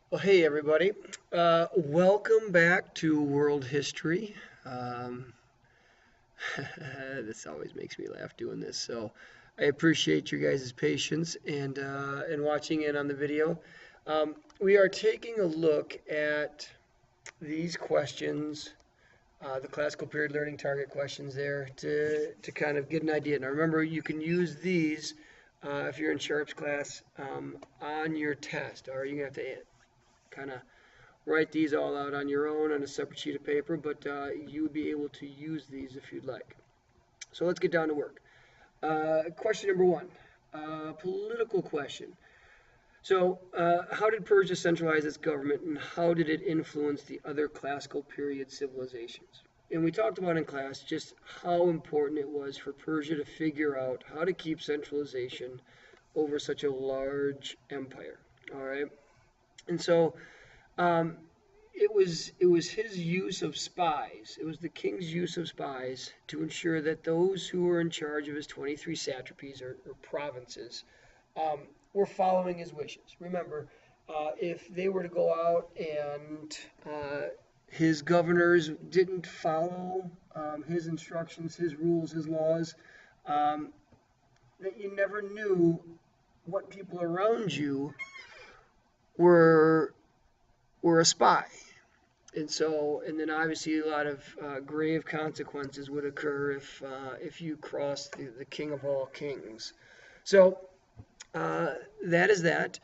Well, hey everybody. Welcome back to World History. Um, this always makes me laugh doing this, so I appreciate your guys' patience and watching in on the video. We are taking a look at these questions, the classical period learning target questions there, to kind of get an idea. Now, remember, you can use these if you're in Sharpe's class on your test, or you're gonna have to kind of write these all out on your own on a separate sheet of paper, but you would be able to use these if you'd like. So let's get down to work. Question number one, political question. So, how did Persia centralize its government and how did it influence the other classical period civilizations? And we talked about in class just how important it was for Persia to figure out how to keep centralization over such a large empire. All right. And so um, it was his use of spies. It was the king's use of spies to ensure that those who were in charge of his 23 satrapies or provinces um, were following his wishes. Remember, if they were to go out and his governors didn't follow his instructions, his rules, his laws, um, that you never knew what people around you were were a spy. And then obviously a lot of grave consequences would occur if you crossed the king of all kings. So that is that.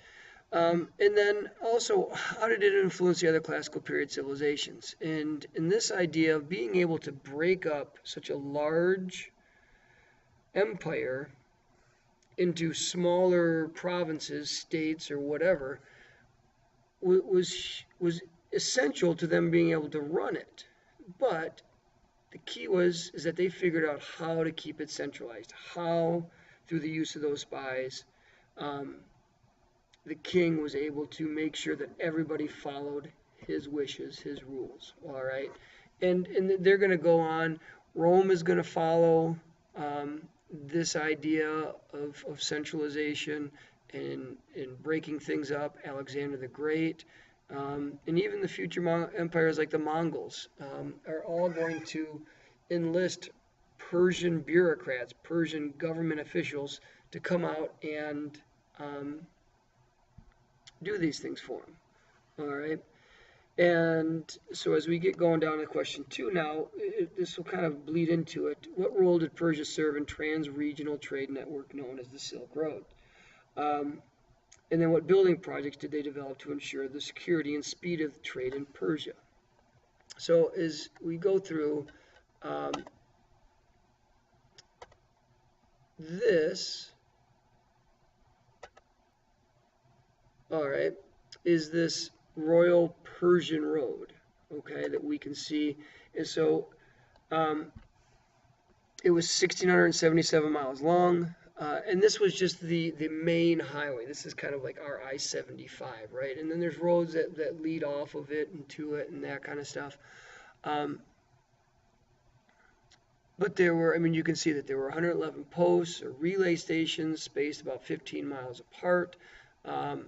And then also, how did it influence the other classical period civilizations? And in this idea of being able to break up such a large empire into smaller provinces, states, or whatever, was essential to them being able to run it. But the key is that they figured out how to keep it centralized, how through the use of those spies, um, the king was able to make sure that everybody followed his wishes, his rules. All right, and they're going to go on. Rome is going to follow this idea of centralization and breaking things up. Alexander the Great. And even the future empires like the Mongols are all going to enlist Persian bureaucrats, Persian government officials to come out and um, do these things for them. All right. And so as we get going down to question two now, this will kind of bleed into it. What role did Persia serve in trans-regional trade network known as the Silk Road? Um, and then what building projects did they develop to ensure the security and speed of trade in Persia? So as we go through um, this, all right, is this Royal Persian Road, okay, that we can see. And so um, it was 1,677 miles long. And this was just the main highway. This is kind of like our I-75, right? And then there's roads that lead off of it and to it and that kind of stuff. Um, but there were, I mean, you can see that there were 111 posts or relay stations spaced about 15 miles apart. Um,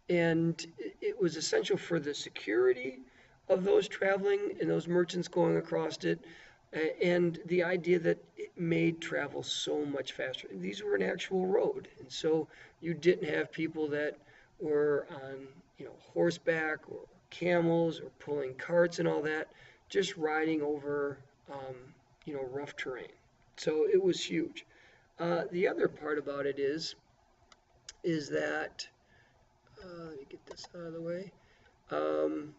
and it was essential for the security of those traveling and those merchants going across it, and the idea that it made travel so much faster. These were an actual road, and so you didn't have people that were on, horseback or camels or pulling carts and all that, just riding over, rough terrain. So it was huge. The other part about it is that let me get this out of the way. Um,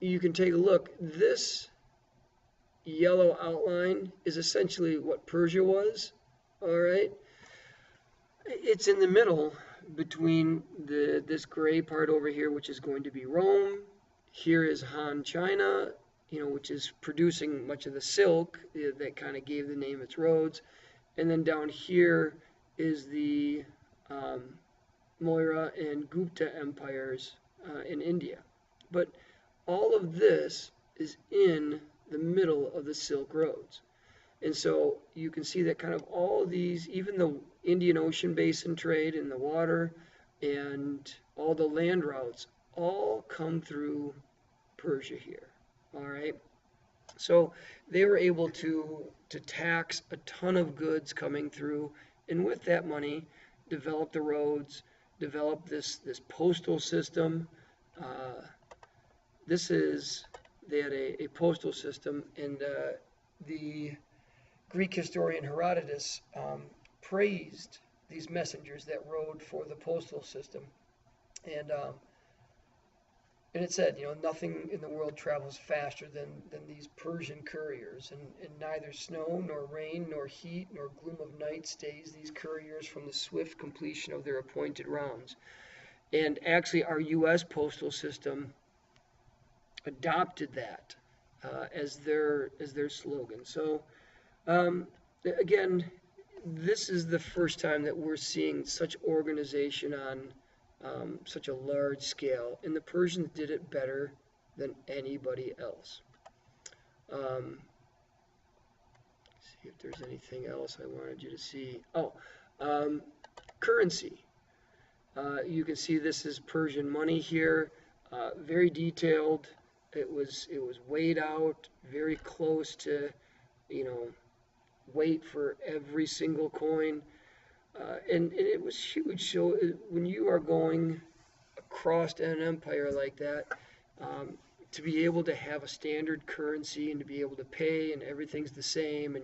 you can take a look. This yellow outline is essentially what Persia was. All right. It's in the middle between this gray part over here, which is going to be Rome. Here is Han China, which is producing much of the silk that kind of gave the name its roads. And then down here is the Moira and Gupta empires in India. But all of this is in the middle of the Silk Roads. And so you can see that kind of all of these, even the Indian Ocean basin trade in the water and all the land routes all come through Persia here. All right. So they were able to tax a ton of goods coming through, and with that money, develop the roads, develop this postal system. Uh, they had a postal system, and the Greek historian Herodotus praised these messengers that rode for the postal system, and and it said, nothing in the world travels faster than these Persian couriers, and neither snow, nor rain, nor heat, nor gloom of night stays these couriers from the swift completion of their appointed rounds. And actually, our U.S. postal system adopted that as their slogan. So, again, this is the first time that we're seeing such organization on such a large scale, and the Persians did it better than anybody else. See if there's anything else I wanted you to see. Oh, currency. You can see this is Persian money here, very detailed. It was weighed out, very close to, weight for every single coin. And it was huge. So when you are going across an empire like that, to be able to have a standard currency and to be able to pay and everything's the same, and